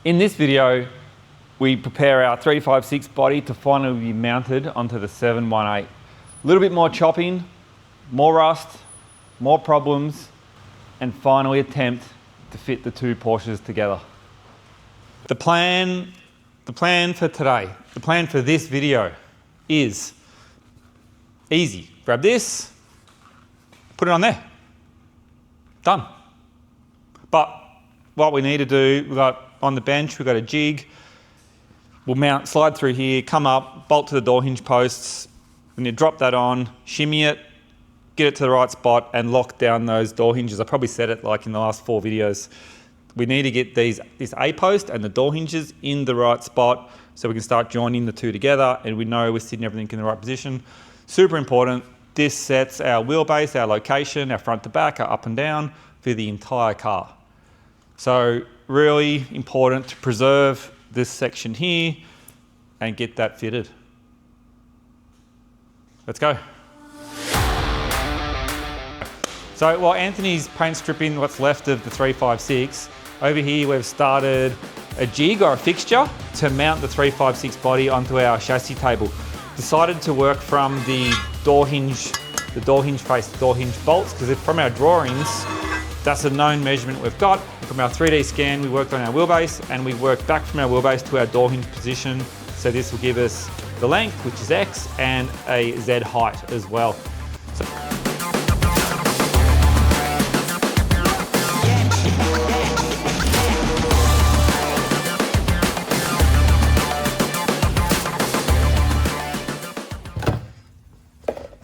In this video, we prepare our 356 body to finally be mounted onto the 718. A little bit more chopping, more rust, more problems, and finally attempt to fit the two Porsches together. The plan for today, the plan for this video is easy. Grab this, put it on there. Done. But what we need to do, we've got on the bench, we've got a jig. We'll mount, slide through here, come up, bolt to the door hinge posts. When you drop that on, shimmy it, get it to the right spot and lock down those door hinges. I probably said it like in the last 4 videos. We need to get this A post and the door hinges in the right spot so we can start joining the two together and we know we're sitting everything in the right position. Super important. This sets our wheelbase, our location, our front to back, our up and down for the entire car. So really important to preserve this section here and get that fitted. Let's go. So while Anthony's paint stripping what's left of the 356, over here we've started a jig or a fixture to mount the 356 body onto our chassis table. Decided to work from the door hinge face, the door hinge bolts, because from our drawings, that's a known measurement we've got. From our 3D scan, we worked on our wheelbase and we worked back from our wheelbase to our door hinge position. So this will give us the length, which is X, and a Z height as well.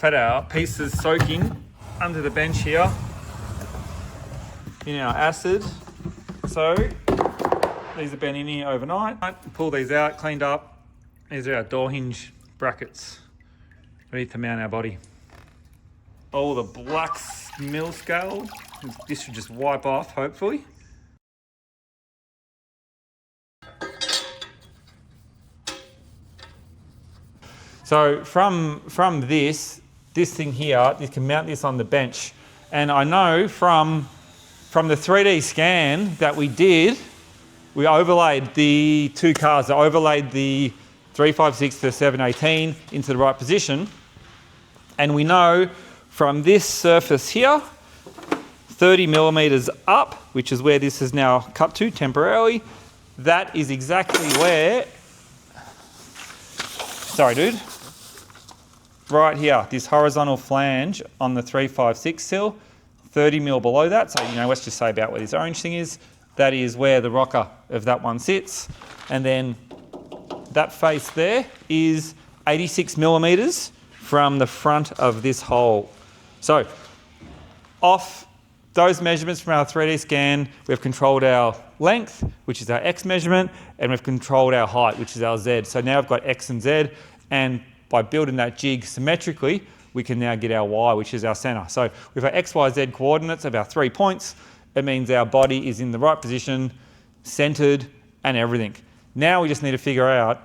Had our pieces soaking under the bench here in our acid. So these have been in here overnight. Pull these out, cleaned up. These are our door hinge brackets, ready to mount our body. All the black mill scale, this should just wipe off hopefully. So from this thing here, you can mount this on the bench. And I know from the 3D scan that we did, we overlaid the two cars. I overlaid the 356 to the 718 into the right position. And we know from this surface here, 30 millimeters up, which is where this is now cut to temporarily, that is exactly where, sorry dude, right here, this horizontal flange on the 356 sill, 30 mil below that. So, let's just say about where this orange thing is. That is where the rocker of that one sits. And then that face there is 86 millimeters from the front of this hole. So off those measurements from our 3D scan, we've controlled our length, which is our X measurement, and we've controlled our height, which is our Z. So now I've got X and Z, and by building that jig symmetrically, we can now get our Y, which is our center. So with our X, Y, Z coordinates of our 3 points, it means our body is in the right position, centered, and everything. Now we just need to figure out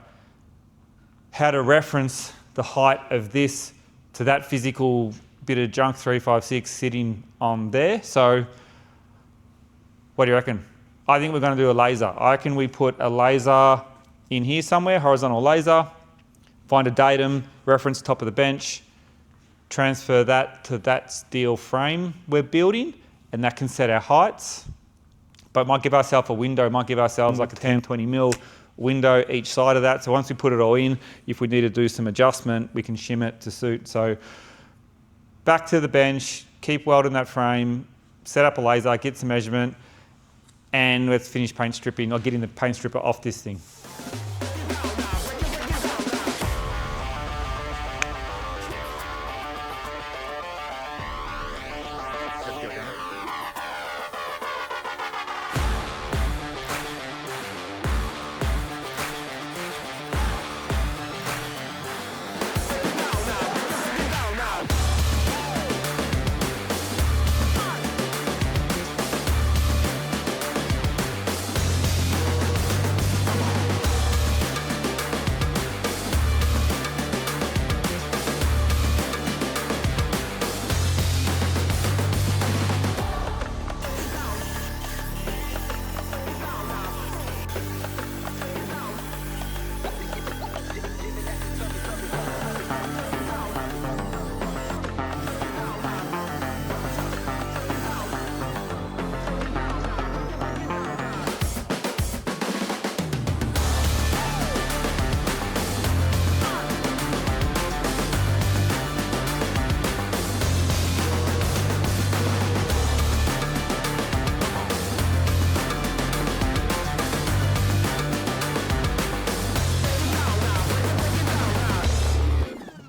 how to reference the height of this to that physical bit of junk 356 sitting on there. So what do you reckon? I think we're going to do a laser. I reckon we put a laser in here somewhere, horizontal laser, find a datum, reference top of the bench, transfer that to that steel frame we're building, and that can set our heights. But might give ourselves a window, might give ourselves like a 10, 20 mil window each side of that. So once we put it all in, if we need to do some adjustment, we can shim it to suit. So back to the bench, keep welding that frame, set up a laser, get some measurement, and let's finish paint stripping, or getting the paint stripper off this thing.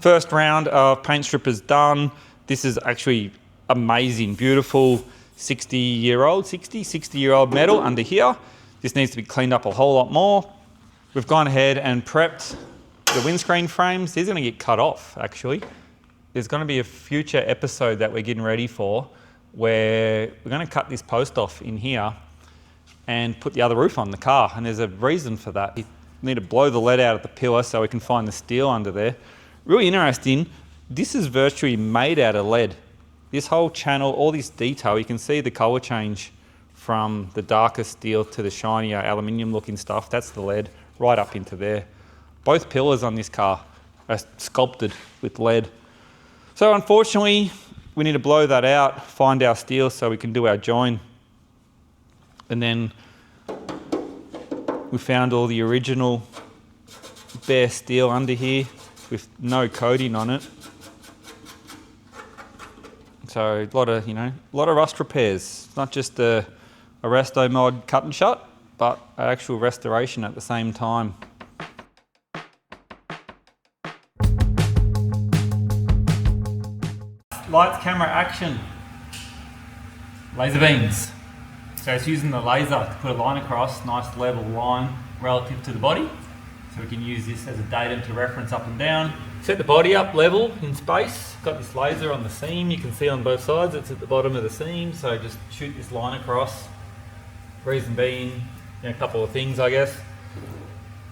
First round of paint strippers done. This is actually amazing, beautiful 60-year-old metal under here. This needs to be cleaned up a whole lot more. We've gone ahead and prepped the windscreen frames. These are gonna get cut off, actually. There's gonna be a future episode that we're getting ready for where we're gonna cut this post off in here and put the other roof on the car. And there's a reason for that. You need to blow the lead out of the pillar so we can find the steel under there. Really interesting, this is virtually made out of lead. This whole channel, all this detail, you can see the color change from the darker steel to the shinier aluminium looking stuff. That's the lead right up into there. Both pillars on this car are sculpted with lead. So unfortunately, we need to blow that out, find our steel so we can do our join. And then we found all the original bare steel under here with no coating on it. So a lot of rust repairs. It's not just a Restomod cut and shut, but an actual restoration at the same time. Lights, camera, action. Laser beams. So it's using the laser to put a line across, nice level line relative to the body. So we can use this as a datum to reference up and down. Set the body up level in space. Got this laser on the seam. You can see on both sides, it's at the bottom of the seam. So just shoot this line across. Reason being, a couple of things, I guess.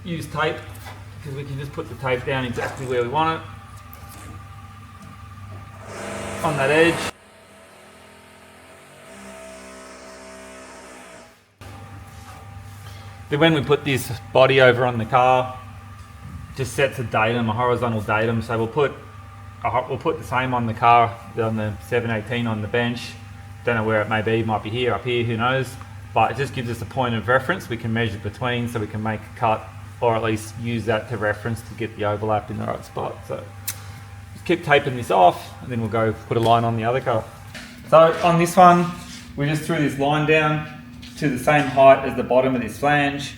Use tape, because we can just put the tape down exactly where we want it. On that edge. Then when we put this body over on the car, just sets a datum, a horizontal datum. So we'll put the same on the car, on the 718 on the bench. Don't know where it may be, might be here, up here, who knows. But it just gives us a point of reference we can measure between so we can make a cut, or at least use that to reference to get the overlap in the right spot. So just keep taping this off and then we'll go put a line on the other car. So on this one, we just threw this line down to the same height as the bottom of this flange.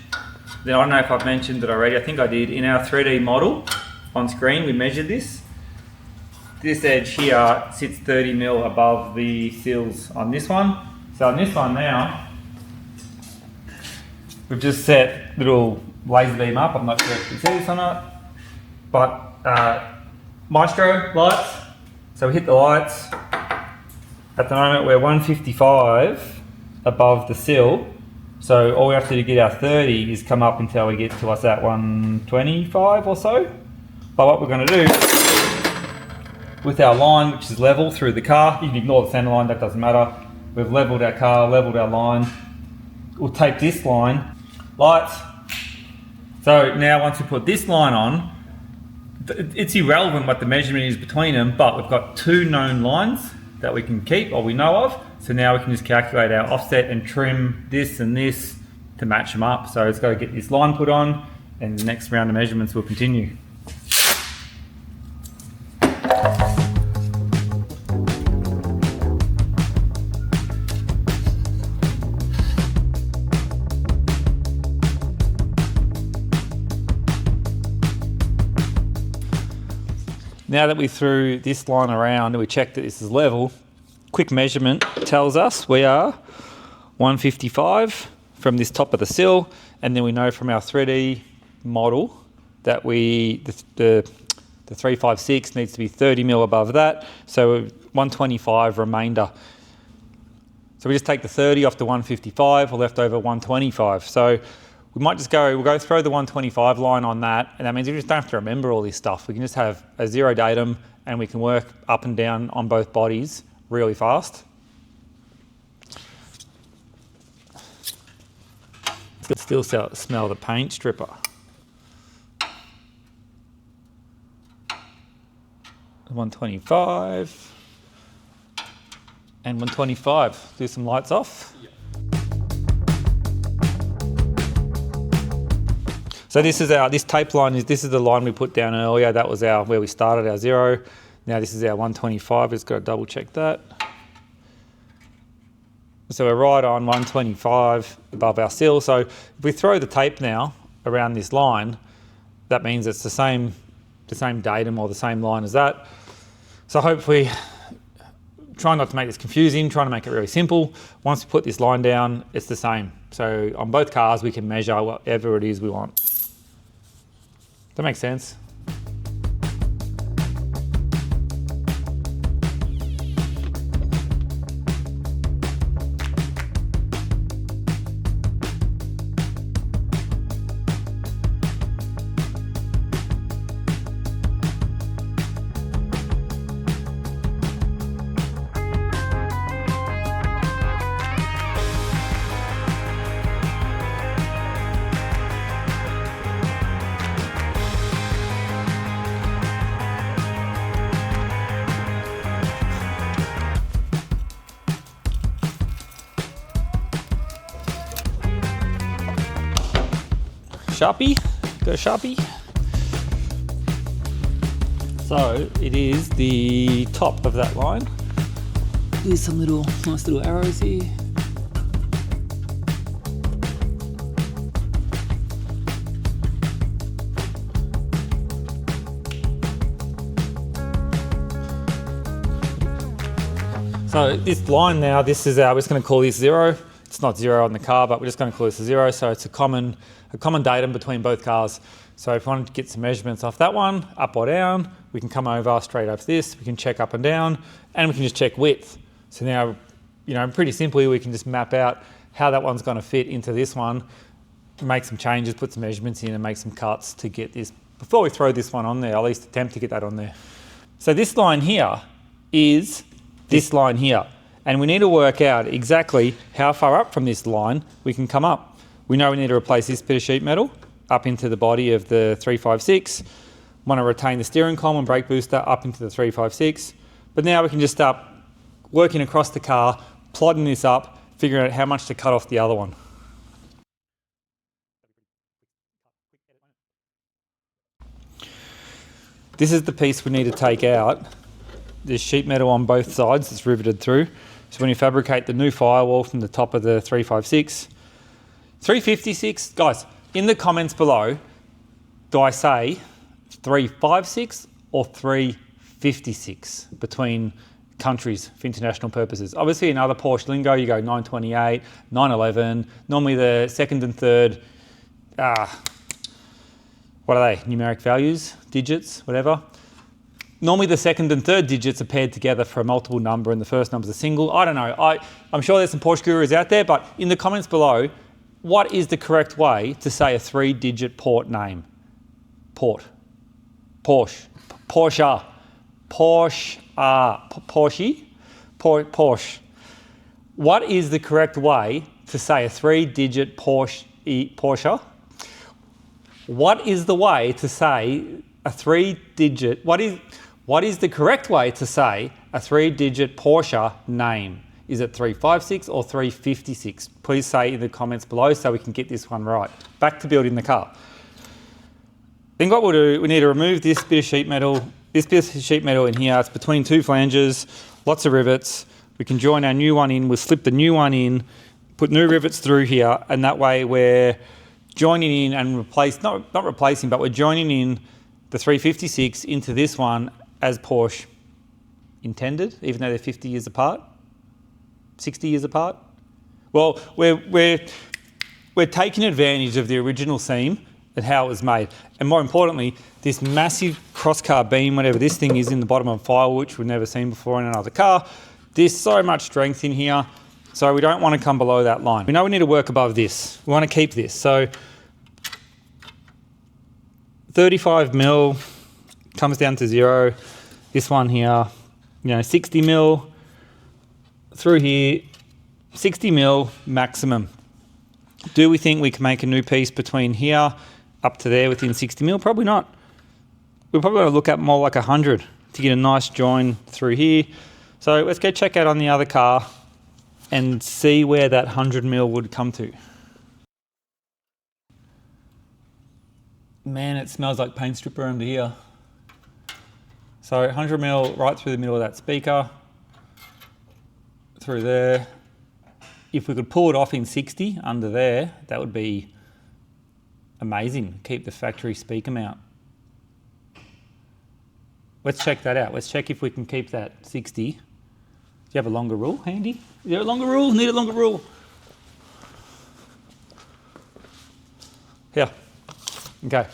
Then I don't know if I've mentioned it already, I think I did. In our 3D model on screen, we measured this. This edge here sits 30 mil above the sills on this one. So on this one now, we've just set little laser beam up. I'm not sure if you can see this or not, but Maestro lights. So we hit the lights. At the moment we're 155 above the sill. So all we have to do to get our 30 is come up until we get to us at 125 or so. But what we're going to do with our line, which is level through the car, you can ignore the center line, that doesn't matter. We've leveled our car, leveled our line. We'll tape this line, lights. So now once we put this line on, it's irrelevant what the measurement is between them, but we've got two known lines that we can keep, or we know of. So now we can just calculate our offset and trim this and this to match them up. So it's got to get this line put on, and the next round of measurements will continue. Now that we threw this line around and we checked that this is level, quick measurement tells us we are 155 from this top of the sill, and then we know from our 3D model that the 356 needs to be 30 mil above that, so 125 remainder. So we just take the 30 off the 155, we're left over 125. So we might just we'll go throw the 125 line on that, and that means we just don't have to remember all this stuff. We can just have a zero datum and we can work up and down on both bodies really fast. Still smell the paint stripper. $125 and $125. Do some lights off. Yep. So this tape line this is the line we put down earlier. That was where we started our 0. Now this is our 125. Just got to double check that. So we're right on 125 above our sill. So if we throw the tape now around this line, that means it's the same datum or the same line as that. So hopefully, trying not to make this confusing, trying to make it really simple. Once we put this line down, it's the same. So on both cars, we can measure whatever it is we want. Does that make sense? Sharpie, go Sharpie. So it is the top of that line. There's some nice little arrows here. So this line now, we're just going to call this 0. It's not 0 on the car, but we're just going to call this a 0. So it's a common datum between both cars. So if we wanted to get some measurements off that one, up or down, we can come over straight up to this. We can check up and down, and we can just check width. So now, pretty simply, we can just map out how that one's going to fit into this one, make some changes, put some measurements in, and make some cuts to get this, before we throw this one on there, at least attempt to get that on there. So this line here is this line here. And we need to work out exactly how far up from this line we can come up. We know we need to replace this bit of sheet metal up into the body of the 356. Want to retain the steering column and brake booster up into the 356. But now we can just start working across the car, plotting this up, figuring out how much to cut off the other one. This is the piece we need to take out. There's sheet metal on both sides that's riveted through. So when you fabricate the new firewall from the top of the 356, 356, guys, in the comments below, do I say 356 or 356 between countries for international purposes? Obviously in other Porsche lingo, you go 928, 911, normally the second and third, what are they, numeric values, digits, whatever. Normally the second and third digits are paired together for a multiple number and the first number is a single. I don't know. I'm sure there's some Porsche gurus out there, but in the comments below, what is the correct way to say a 3-digit port name? Porsche. Porsche. What is the correct way to say a 3-digit Porsche? What is the way to say a 3-digit, what is the correct way to say a 3-digit Porsche name? Is it 356 or 356? Please say in the comments below so we can get this one right. Back to building the car. Then what we'll do, we need to remove this bit of sheet metal. This bit of sheet metal in here, it's between two flanges, lots of rivets. We can join our new one in, we'll slip the new one in, put new rivets through here, and that way we're joining in and not replacing, but we're joining in the 356 into this one as Porsche intended, even though they're 50 years apart, 60 years apart. Well, we're taking advantage of the original seam and how it was made. And more importantly, this massive crosscar beam, whatever this thing is in the bottom of a firewall, which we've never seen before in another car, there's so much strength in here, so we don't want to come below that line. We know we need to work above this. We want to keep this. So 35 mil comes down to 0. This one here, 60 mil through here, 60 mil maximum. Do we think we can make a new piece between here up to there within 60 mil? Probably not. We're probably going to look at more like 100 to get a nice join through here. So let's go check out on the other car and see where that 100 mil would come to. Man, it smells like paint stripper under here. So 100 mil right through the middle of that speaker, through there. If we could pull it off in 60 under there, that would be amazing. Keep the factory speaker mount. Let's check that out. Let's check if we can keep that 60. Do you have a longer rule handy? Is there a longer rule? Need a longer rule. Yeah. Okay.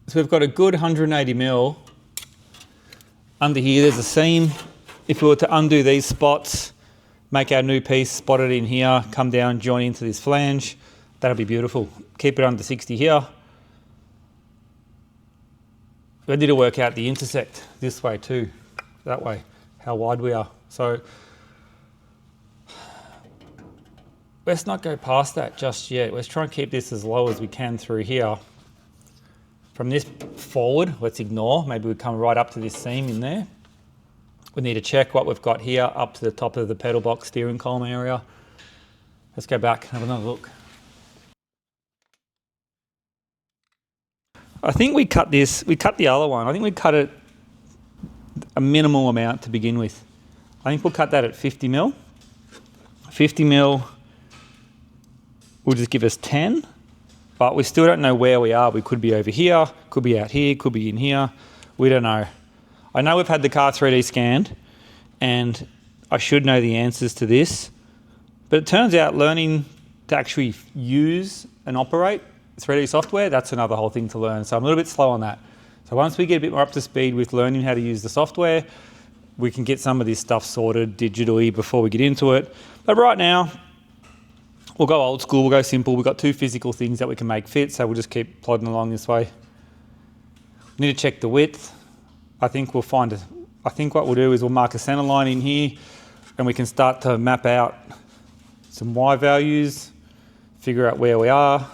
So we've got a good 180 mil. Under here, there's a seam. If we were to undo these spots, make our new piece, spot it in here, come down, join into this flange, that'll be beautiful. Keep it under 60 here. We need to work out the intersect this way too, that way, how wide we are. So let's not go past that just yet. Let's try and keep this as low as we can through here. From this forward, let's ignore. Maybe we come right up to this seam in there. We need to check what we've got here up to the top of the pedal box steering column area. Let's go back and have another look. I think we cut this, we cut the other one. I think we cut it a minimal amount to begin with. I think we'll cut that at 50 mil. 50 mil will just give us 10. But we still don't know where we are. We could be over here, could be out here, could be in here. We don't know. I know we've had the car 3D scanned and I should know the answers to this. But it turns out learning to actually use and operate 3D software, that's another whole thing to learn. So I'm a little bit slow on that. So once we get a bit more up to speed with learning how to use the software, we can get some of this stuff sorted digitally before we get into it. But right now, we'll go old school, we'll go simple. We've got two physical things that we can make fit, so we'll just keep plodding along this way. We need to check the width. I think what we'll do is we'll mark a center line in here and we can start to map out some Y values, figure out where we are.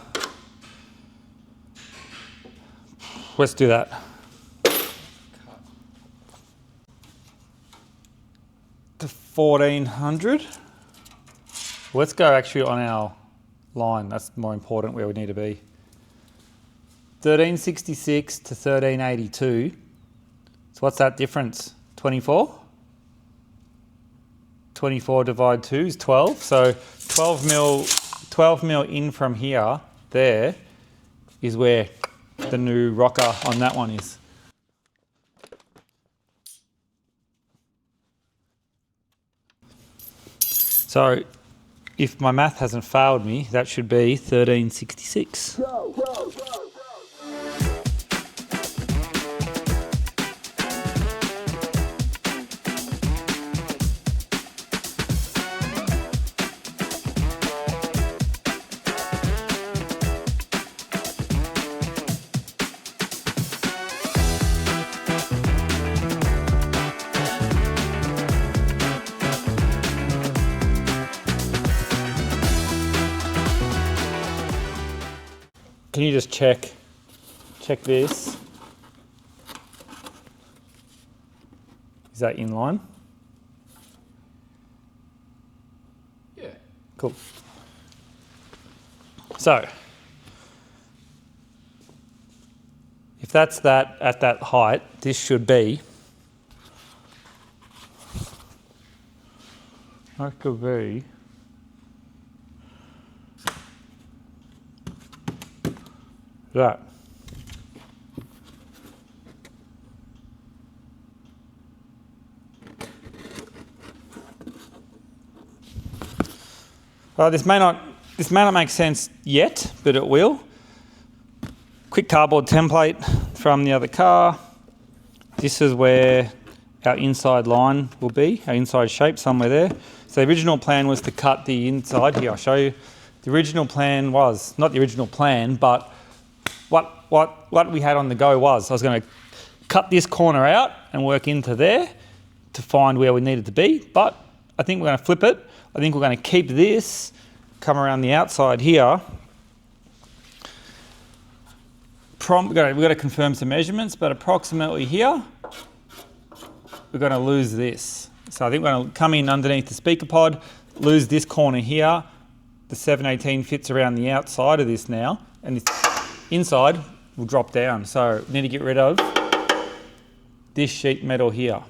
Let's do that. To 1400. Let's go actually on our line. That's more important where we need to be. 1366 to 1382. So what's that difference? 24? 24 divided 2 is 12. So 12 mil in from here, there, is where the new rocker on that one is. So if my math hasn't failed me, that should be 1366. Can you just check this? Is that in line? Yeah. Cool. So, if that's that at that height, this should be, that could be that. This may not make sense yet, but it will. Quick cardboard template from the other car. This is where our inside line will be, our inside shape, somewhere there. So the original plan was to cut the inside. Here, I'll show you. The original plan was, not the original plan, but what we had on the go was, I was going to cut this corner out and work into there to find where we need it to be, but I think we're going to flip it. I think we're going to keep this, come around the outside here. We've got to confirm some measurements, but approximately here, we're going to lose this. So I think we're going to come in underneath the speaker pod, lose this corner here. The 718 fits around the outside of this now, and this inside will drop down. So we need to get rid of this sheet metal here.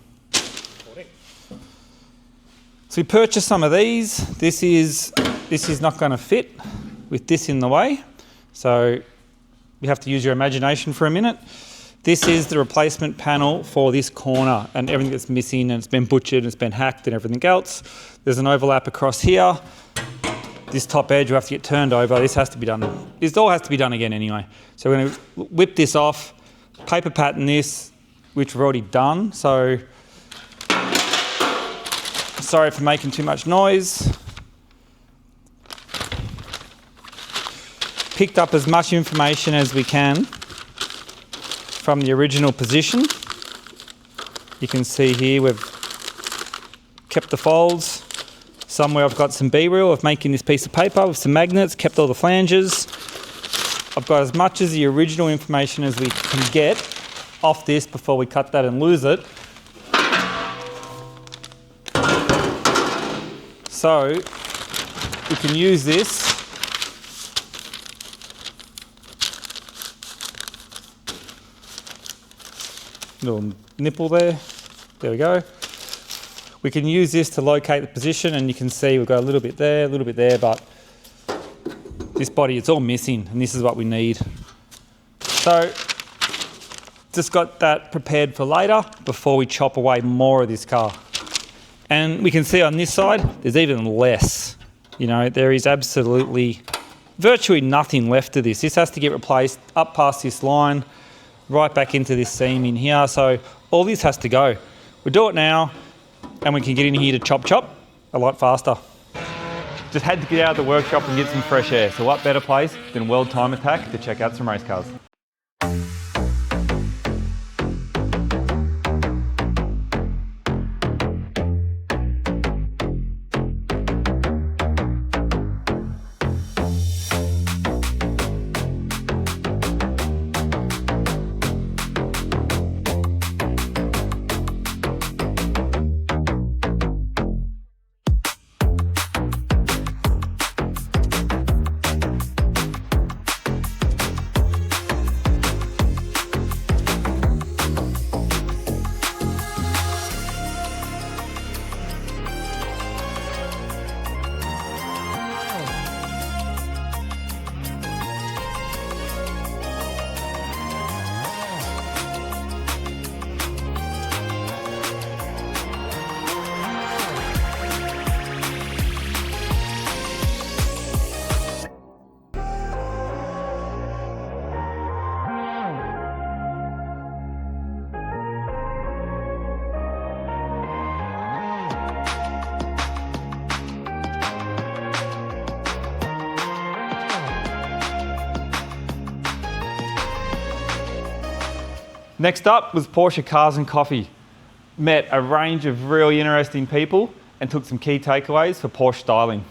So we purchased some of these. This is not going to fit with this in the way. So you have to use your imagination for a minute. This is the replacement panel for this corner and everything that's missing, and it's been butchered, and it's been hacked and everything else. There's an overlap across here. This top edge will have to get turned over. This has to be done. This all has to be done again anyway. So we're going to whip this off, paper pattern this, which we've already done. So sorry for making too much noise. Picked up as much information as we can from the original position. You can see here we've kept the folds. Somewhere I've got some B-reel of making this piece of paper with some magnets, kept all the flanges. I've got as much as the original information as we can get off this before we cut that and lose it. So we can use this little nipple there. There we go. We can use this to locate the position, and you can see we've got a little bit there, but this body, it's all missing, and this is what we need. So just got that prepared for later before we chop away more of this car. And we can see on this side, there's even less. You know, there is absolutely virtually nothing left of this. This has to get replaced up past this line, right back into this seam in here. So all this has to go. We'll do it now, and we can get in here to chop a lot faster. Just had to get out of the workshop and get some fresh air. So what better place than Weld Time Attack to check out some race cars. Next up was Porsche Cars and Coffee. Met a range of really interesting people and took some key takeaways for Porsche styling.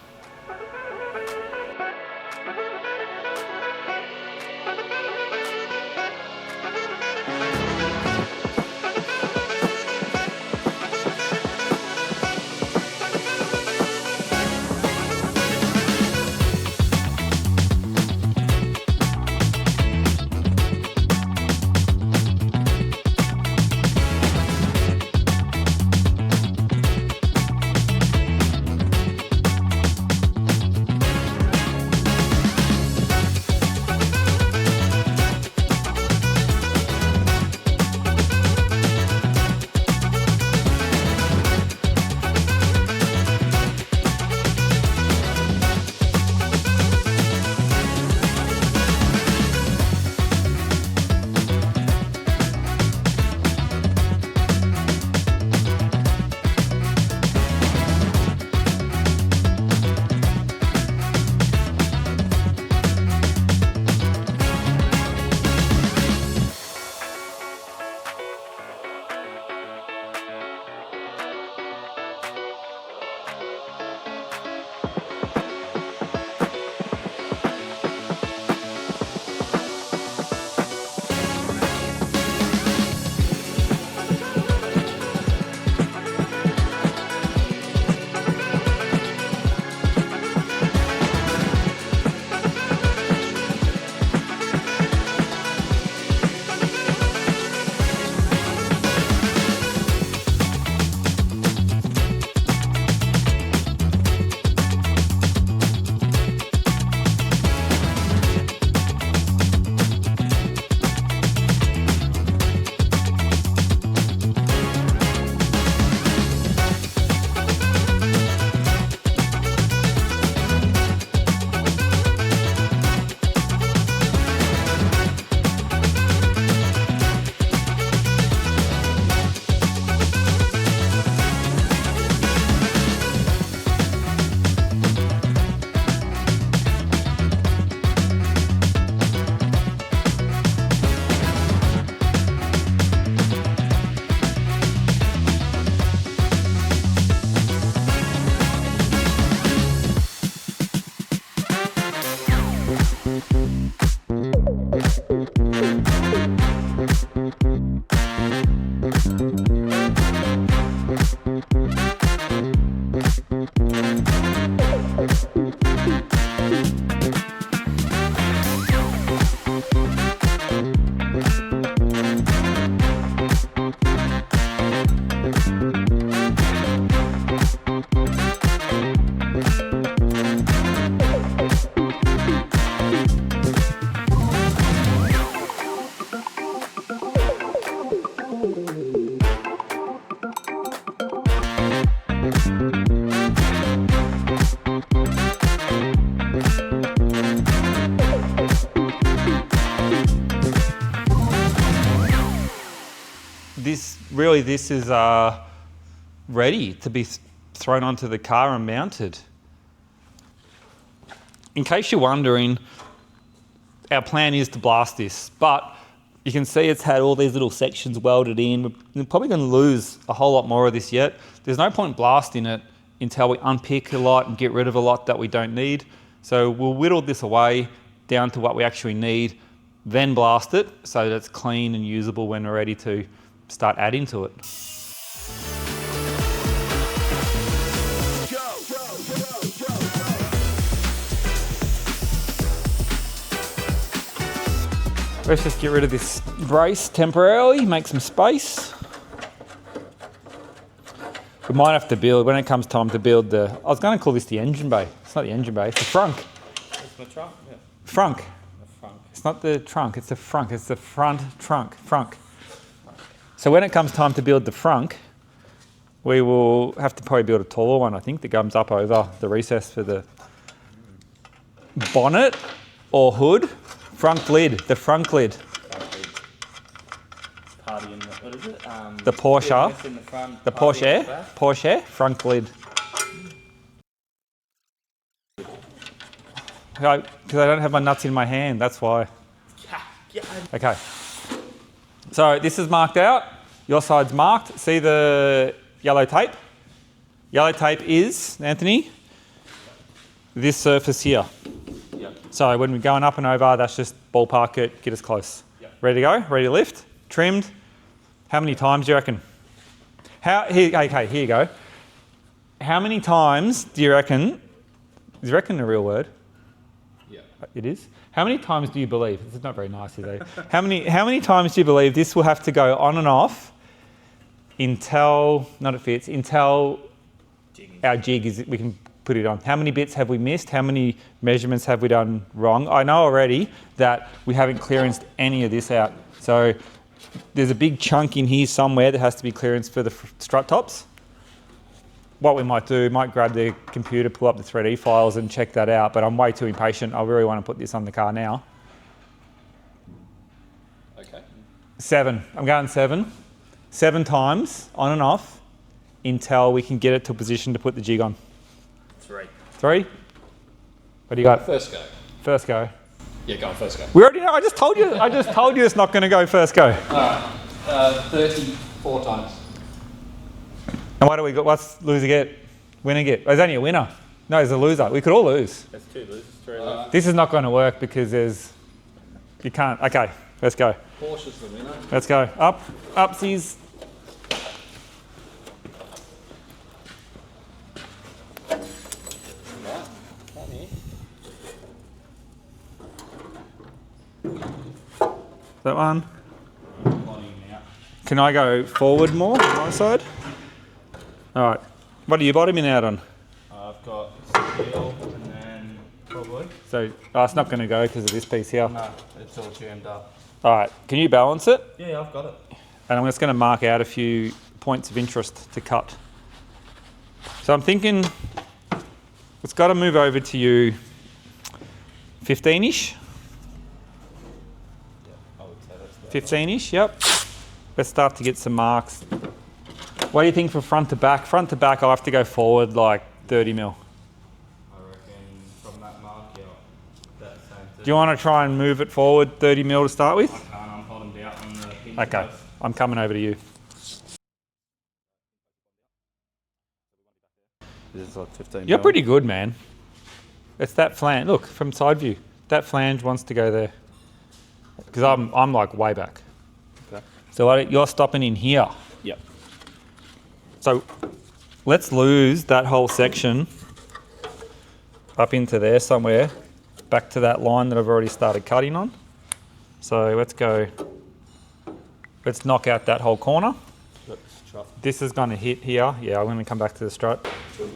This is ready to be thrown onto the car and mounted. In case you're wondering, our plan is to blast this, but you can see it's had all these little sections welded in. We're probably going to lose a whole lot more of this yet. There's no point blasting it until we unpick a lot and get rid of a lot that we don't need. So we'll whittle this away down to what we actually need, then blast it so that it's clean and usable when we're ready to start adding to it. Let's just get rid of this brace temporarily, make some space. We might have to build, when it comes time to build I was going to call this the engine bay. It's not the engine bay, it's the frunk. It's the trunk? Yeah. Frunk. The frunk. It's not the trunk, it's the frunk. It's the front trunk, frunk. So when it comes time to build the frunk, we will have to probably build a taller one, I think, that comes up over the recess for the bonnet or hood. Front lid, the front lid. Party in the, what is it? The Porsche, in the front, the Porsche, front lid. Because I don't have my nuts in my hand, that's why. Okay. So this is marked out. Your side's marked. See the yellow tape? Yellow tape is, Anthony, this surface here. Yep. So when we're going up and over, that's just ballpark it, get us close. Yep. Ready to go? Ready to lift? Trimmed? How many times do you reckon? Okay, here you go. How many times do you reckon a real word? Yeah. It is? How many times do you believe? This is not very nice, is it? How many times do you believe this will have to go on and off until, not it fits, until our jig is, we can put it on? How many bits have we missed? How many measurements have we done wrong? I know already that we haven't clearanced any of this out. So there's a big chunk in here somewhere that has to be clearanced for the strut tops. What we might do, might grab the computer, pull up the 3D files and check that out, but I'm way too impatient. I really want to put this on the car now. Okay. 7, I'm going 7. 7 times on and off until we can get it to a position to put the jig on. 3. 3? What do you got? First go. First go. Yeah, go on, first go. We already know, I just told you it's not going to go first go. Alright, 34 times. And what do we got? What's loser get? Winner get? Oh, there's only a winner. No, there's a loser. We could all lose. That's 2 losers, 3 losers. This is not going to work because you can't. Okay, let's go. Porsche's the winner. Let's go. Up, upsies. That one. Can I go forward more on my side? All right. What are you bottoming out on? I've got steel and then probably. So it's not going to go because of this piece here. No, it's all jammed up. All right. Can you balance it? Yeah, I've got it. And I'm just going to mark out a few points of interest to cut. So I'm thinking it's got to move over to you 15-ish. Yeah, I would say that's 15-ish, yep. Let's start to get some marks. What do you think for front to back? Front to back, I'll have to go forward like 30 mil. I reckon from that mark, yeah, that same. Do you want to try and move it forward 30 mil to start with? I can't, I'm holding out on the pin. Okay, I'm coming over to you. This is like 15 You're pretty good, man. It's that flange. Look, from side view, that flange wants to go there. Because I'm like way back. Okay. So you're stopping in here. Yep. So let's lose that whole section up into there somewhere, back to that line that I've already started cutting on. So let's go, let's knock out that whole corner. This is going to hit here. Yeah, I'm going to come back to the strut.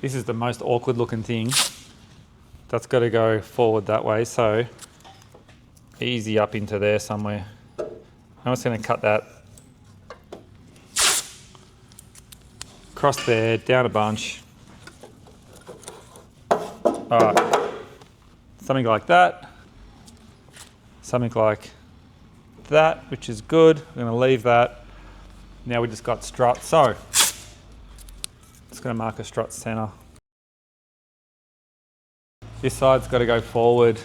This is the most awkward looking thing. That's got to go forward that way, so easy up into there somewhere. I'm just going to cut that across there, down a bunch. All right, something like that. Something like that, which is good. We're going to leave that. Now we just got strut. So, just going to mark a strut center. This side's got to go forward.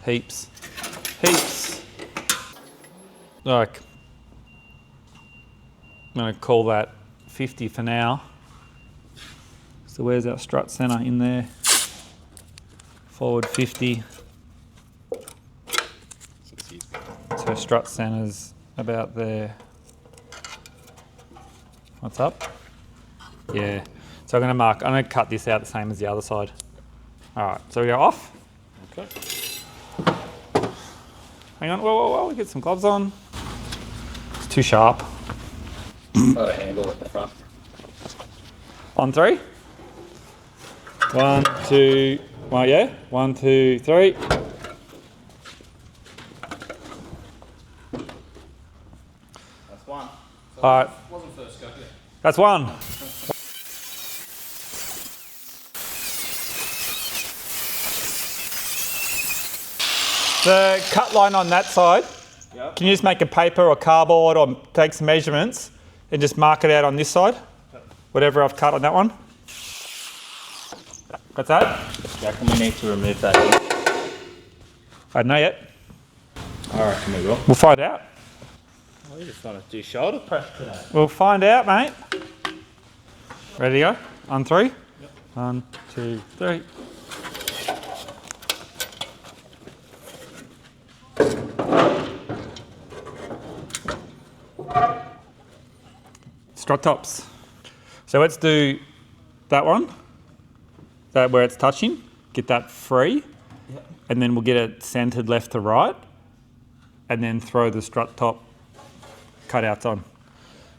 Heaps. Heaps. Like, I'm going to call that 50 for now. So where's our strut center in there? Forward 50. So strut center's about there. What's up? Yeah. So I'm going to cut this out the same as the other side. All right, so we go off. Okay. Hang on, whoa, we get some gloves on. It's too sharp. Got a handle at the front. On 3. 1, 2, well, yeah. 1, 2, 3. That's one. So All right. Wasn't first go, yeah. That's 1. The cut line on that side, Yep. can you just make a paper or cardboard or take some measurements and just mark it out on this side? Whatever I've cut on that one. What's that? Do you reckon we need to remove that? I don't know yet. I reckon we will. We'll find out. We just want to do shoulder press today. We'll find out, mate. Ready to go? On 3? Yep. 1, 2, 3. Strut tops. So let's do that one, that where it's touching, get that free, Yep. and then we'll get it centered left to right, and then throw the strut top cutouts on.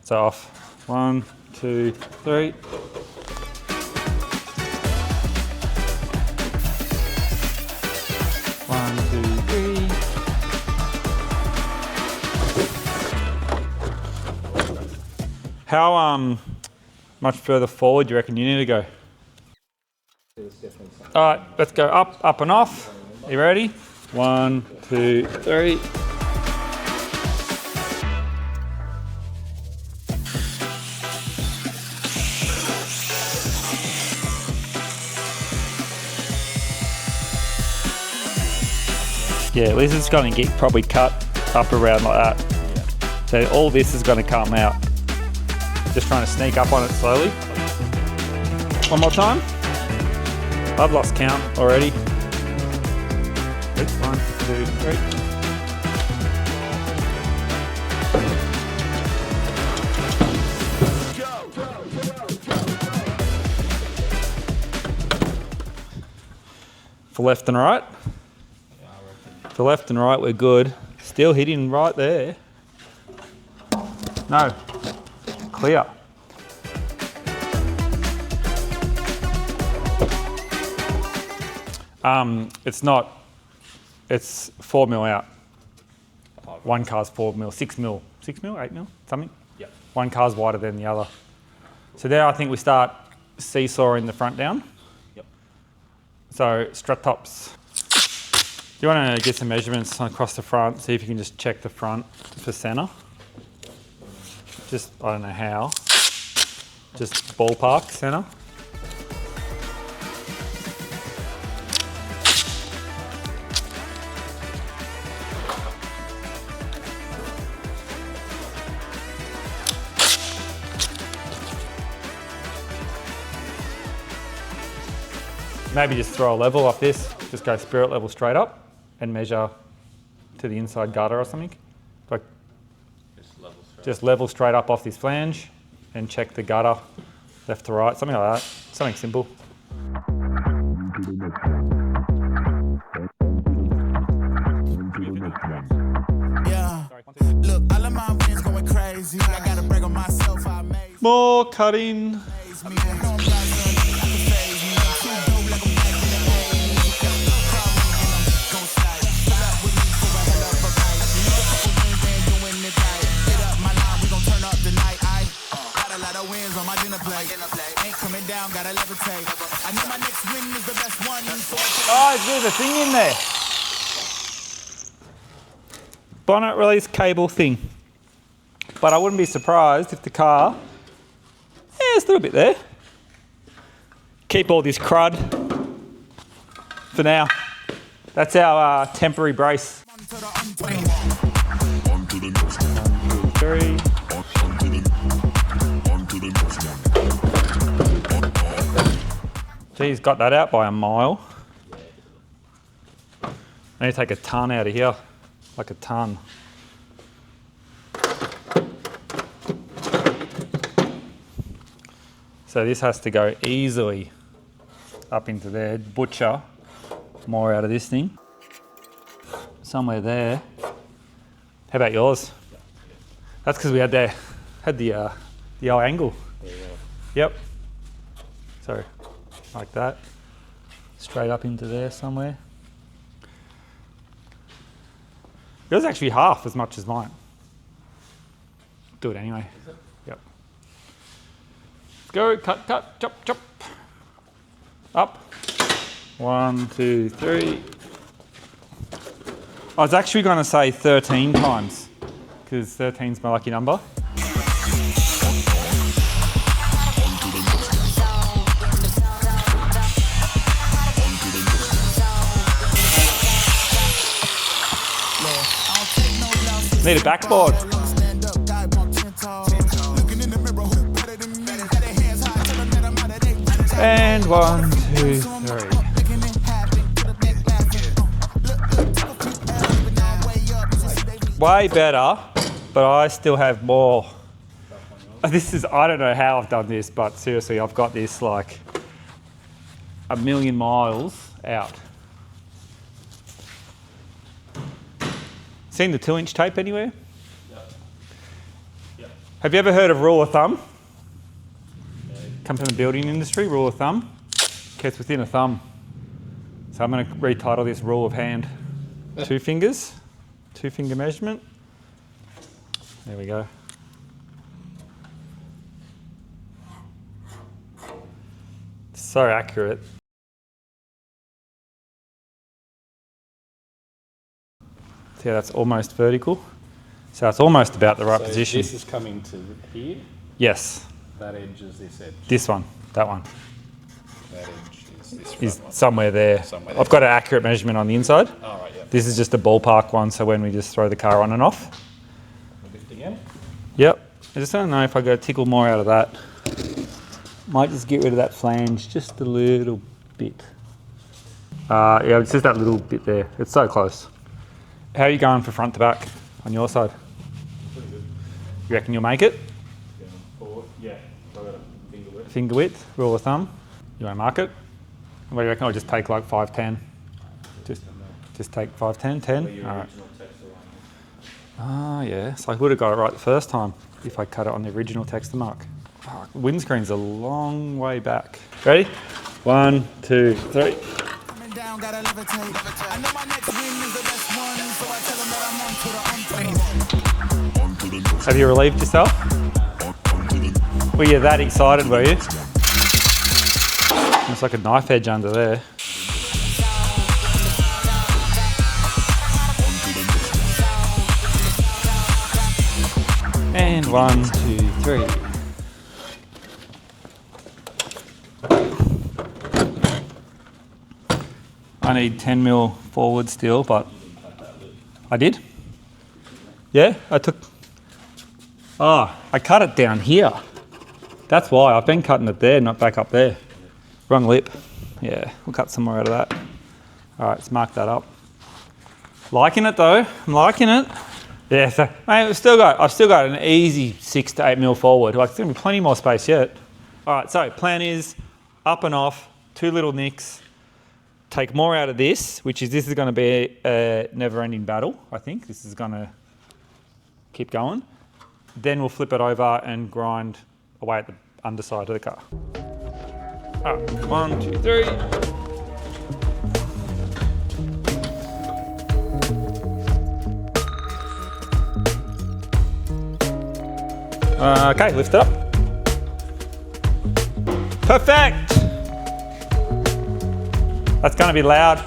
So off. 1, 2, 3. One, two, three. How much further forward do you reckon you need to go? All right, let's go up and off. You ready? 1, 2, 3. Yeah, this is going to get probably cut up around like that. So all this is going to come out. Just trying to sneak up on it slowly. One more time. I've lost count already. 1, 2, 3. For left and right. For left and right, we're good. Still hitting right there. No. Clear. It's not. It's 4 mil out. One car's 4 mil, 6 mil, 6 mil, 8 mil, something. Yep. One car's wider than the other. So there, I think we start seesawing the front down. Yep. So strut tops. Do you want to get some measurements across the front? See if you can just check the front for center. Just, I don't know how. Just ballpark center. Maybe just throw a level off this. Just go spirit level straight up and measure to the inside gutter or something. Like Just level straight. just level straight up off this flange and check the gutter left to right, something like that. Something simple. Yeah. Look, all of my wins going crazy. I gotta brag on myself. I made More cutting. me. No, I'm not gonna phase me. I'm too dope like I'm back in the 80s. Call me and I'm gon' slide. Pull up with me for a hell of a bite. You need a couple wins and doing it right. Hit up my line, we gon' turn up the night. I got a lot of wins on my dinner plate. Ain't coming down, gotta levitate. I know my next win is the best one. So Oh, there's a thing in there. Bonnet release cable thing. But I wouldn't be surprised if the car, there's a little bit there. Keep all this crud for now. That's our temporary brace. 3. Geez, got that out by a mile. I need to take a ton out of here, like a ton. So this has to go easily up into there, butcher more out of this thing. Somewhere there. How about yours? That's because we had the old angle. Yep. So like that, straight up into there somewhere. Yours actually half as much as mine. Do it anyway. Yep. Let's go, cut, chop, chop. Up. 1, 2, 3. I was actually going to say 13 times because 13 is my lucky number. Need a backboard. And 1, 2, 3. Way better, but I still have more. This is, I don't know how I've done this, but seriously, I've got this like a million miles out. Seen the 2-inch tape anywhere? Yep. Have you ever heard of rule of thumb? Come from the building industry, rule of thumb. Gets within a thumb. So I'm going to retitle this rule of hand. 2 fingers, 2-finger measurement. There we go. So accurate. See how that's almost vertical? So it's almost about the right position. This is coming to here. Yes. That edge is this edge. This one, that one, That edge is this is front one. somewhere there. Somewhere I've got an accurate measurement on the inside. All right, yeah. This is just a ballpark one, so when we just throw the car on and off. Lift again. Yep. I just don't know if I go tickle more out of that. Might just get rid of that flange just a little bit. Yeah, it's just that little bit there. It's so close. How are you going for front to back on your side? Pretty good. You reckon you'll make it? Going forward. Yeah. I've got a finger width. Finger width, rule of thumb. You want to mark it? What do you reckon? I'll just take like 5'10". Just take 5'10", 10. Where your All right. original text align. Ah, yeah. So I would have got it right the first time if I cut it on the original text mark. Oh, windscreen's a long way back. Ready? 1, 2, 3. coming down, gotta levitate. I know my next win is the best one, so I tell them that I'm on to the Have you relieved yourself? Were you that excited, were you? It's like a knife edge under there. And 1, 2, 3. I need 10 mil forward still, but I did. Yeah, I took. Oh, I cut it down here. That's why I've been cutting it there, not back up there. Wrong lip. Yeah, we'll cut some more out of that. All right, let's mark that up. Liking it though. I'm liking it. Yeah, so mate, I've still got an easy 6 to 8 mil forward. Like, there's gonna be plenty more space yet. All right, so plan is up and off, 2 little nicks. Take more out of this, this is going to be a never-ending battle, I think. This is going to keep going. Then we'll flip it over and grind away at the underside of the car. All right, 1, 2, 3. Okay, lift it up. Perfect! That's going to be loud.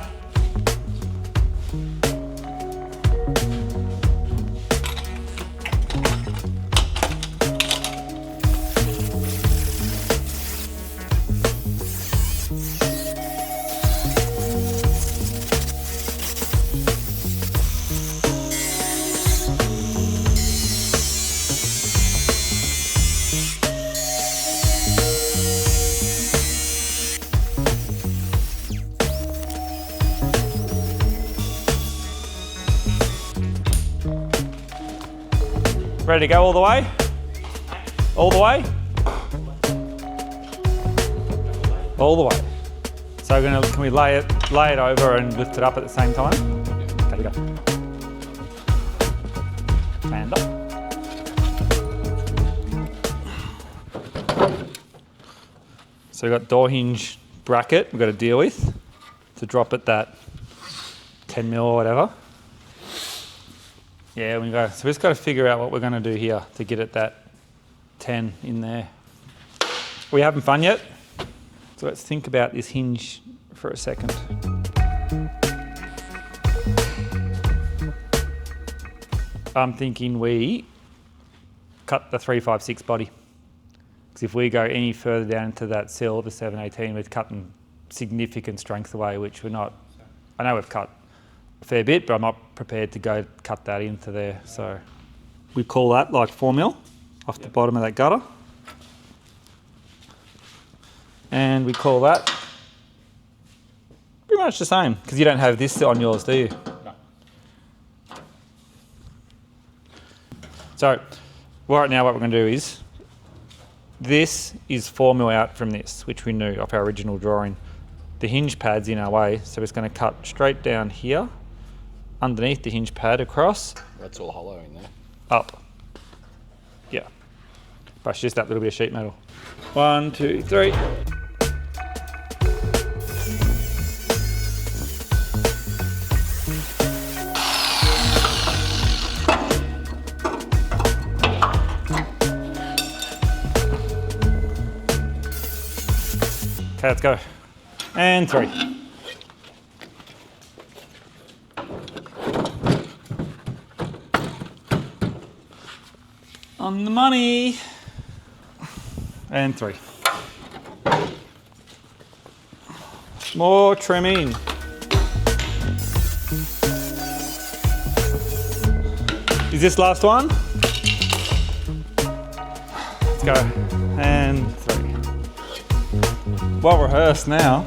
Ready to go all the way? All the way? All the way. So can we lay it over and lift it up at the same time? Okay, go. And up. So we've got door hinge bracket we've got to deal with to drop it that 10 mil or whatever. Yeah, we go. So we've just got to figure out what we're going to do here to get it that 10 in there. Are we having fun yet? So let's think about this hinge for a second. I'm thinking we cut the 356 body. Because if we go any further down into that sill, the 718, we're cutting significant strength away, which we're not. I know we've cut a fair bit, but I'm not prepared to go cut that into there. So we call that like 4 mil off the bottom of that gutter. And we call that pretty much the same, because you don't have this on yours, do you? No. So right now what we're going to do is, this is 4 mil out from this, which we knew off our original drawing. The hinge pad's in our way, so it's going to cut straight down here, underneath the hinge pad, across. That's all hollow in there. Up. Yeah. But it's just that little bit of sheet metal. 1, 2, 3. Okay, let's go. And 3. On the money. And 3. More trimming. Is this last one? Let's go. And 3. Well rehearsed now.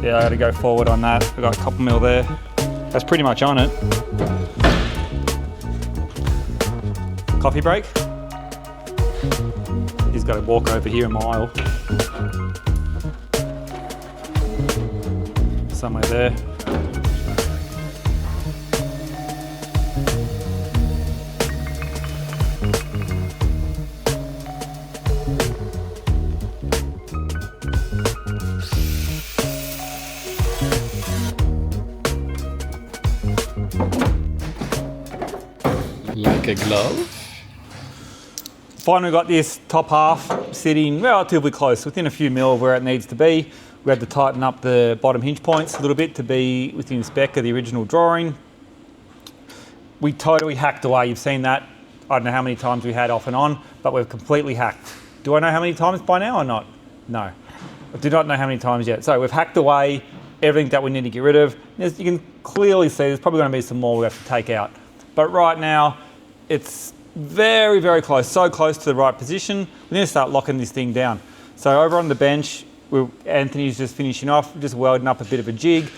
Yeah, I got to go forward on that. We've got a couple mil there. That's pretty much on it. Coffee break. He's got to walk over here a mile. Somewhere there. Like a glove. Finally got this top half sitting relatively close, within a few mil of where it needs to be. We had to tighten up the bottom hinge points a little bit to be within spec of the original drawing. We totally hacked away. You've seen that. I don't know how many times we had off and on, but we've completely hacked. Do I know how many times by now or not? No. I do not know how many times yet. So we've hacked away everything that we need to get rid of. As you can clearly see, there's probably going to be some more we have to take out. But right now, it's very, very close, so close to the right position. We need to start locking this thing down. So over on the bench, Anthony's just finishing off, just welding up a bit of a jig.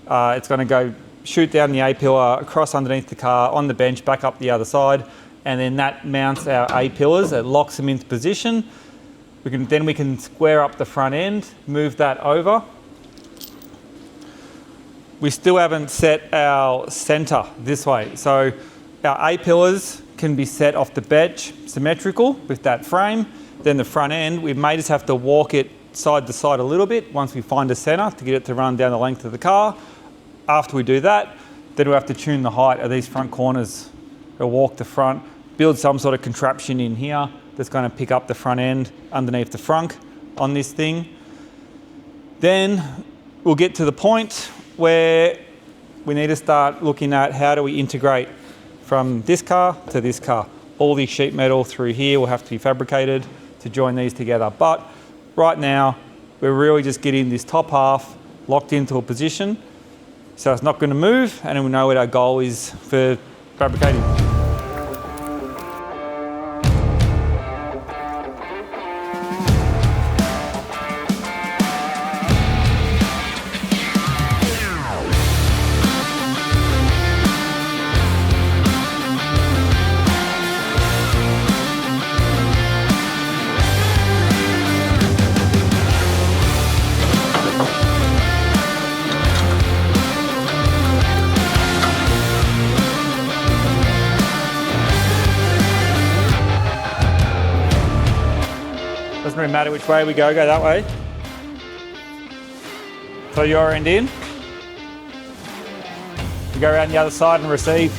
It's going to go shoot down the A-pillar, across underneath the car, on the bench, back up the other side, and then that mounts our A-pillars, it locks them into position. Then we can square up the front end, move that over. We still haven't set our centre this way. So our A-pillars can be set off the bench, symmetrical with that frame. Then the front end, we may just have to walk it side to side a little bit once we find a centre to get it to run down the length of the car. After we do that, then we'll have to tune the height of these front corners. We'll walk the front, build some sort of contraption in here that's going to pick up the front end underneath the frunk on this thing. Then we'll get to the point where we need to start looking at how do we integrate from this car to this car. All the sheet metal through here will have to be fabricated to join these together. But right now, we're really just getting this top half locked into a position so it's not going to move, and we know what our goal is for fabricating. Doesn't really matter which way we go that way. So your end in. You go around the other side and receive.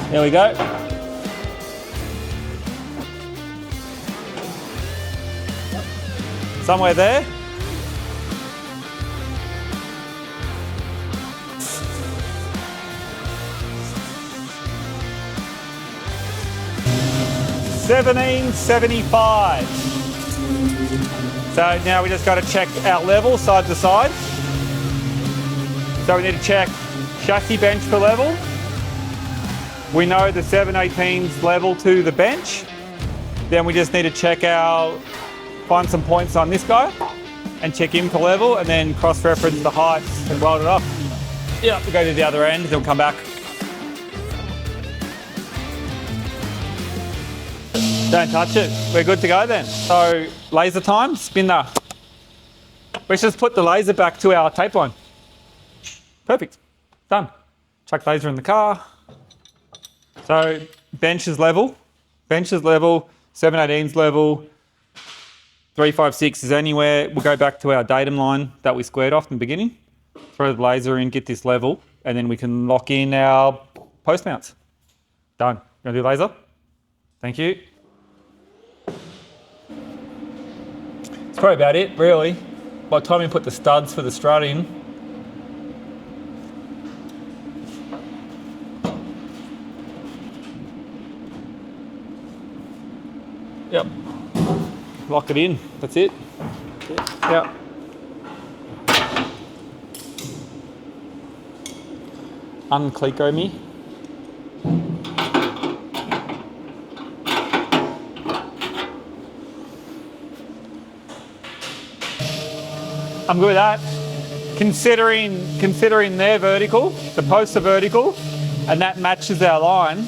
There we go. Somewhere there. $17.75. So now we just got to check our level side to side. So we need to check chassis bench for level. We know the 718's level to the bench. Then we just need to check find some points on this guy and check him for level, and then cross-reference the heights and weld it up. Yeah, we'll go to the other end, then we'll come back. Don't touch it. We're good to go then. So laser time, spin the. Let's just put the laser back to our tape line. Perfect. Done. Chuck laser in the car. So bench is level. Bench is level. 718's level. 356 is anywhere. We'll go back to our datum line that we squared off in the beginning. Throw the laser in, get this level, and then we can lock in our post mounts. Done. You want to do laser? Thank you. That's probably about it, really. By the time we put the studs for the strut in, yep, lock it in, that's it. Yep. Uncleco me. I'm good with that. Considering they're vertical, the posts are vertical, and that matches our line.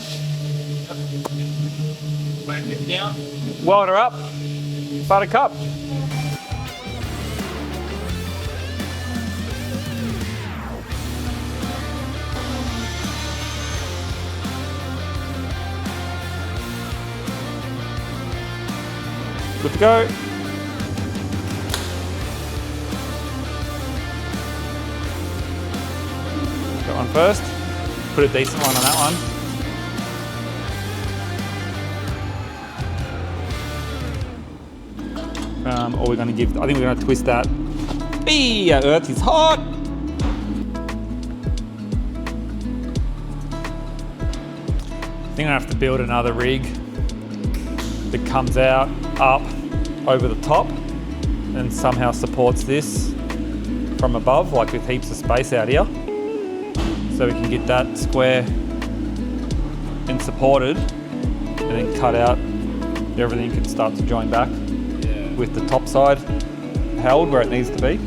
Weld her up, buttercup. Good to go. Got one first. Put a decent one on that one. Or we're going to I think we're going to twist that. Eee, our earth is hot. I think I have to build another rig that comes out up over the top and somehow supports this from above, like with heaps of space out here, so we can get that square and supported, and then cut out. Everything can start to join back with the top side held where it needs to be.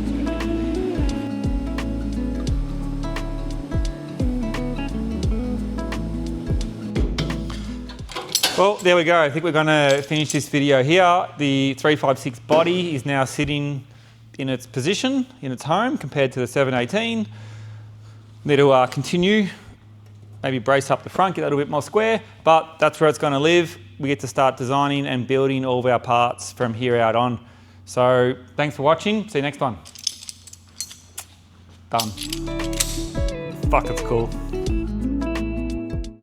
Well, there we go. I think we're going to finish this video here. The 356 body is now sitting in its position, in its home, compared to the 718. Need to continue, maybe brace up the front, get that a little bit more square, but that's where it's going to live. We get to start designing and building all of our parts from here out on. So thanks for watching. See you next one. Done. Fuck, it's cool.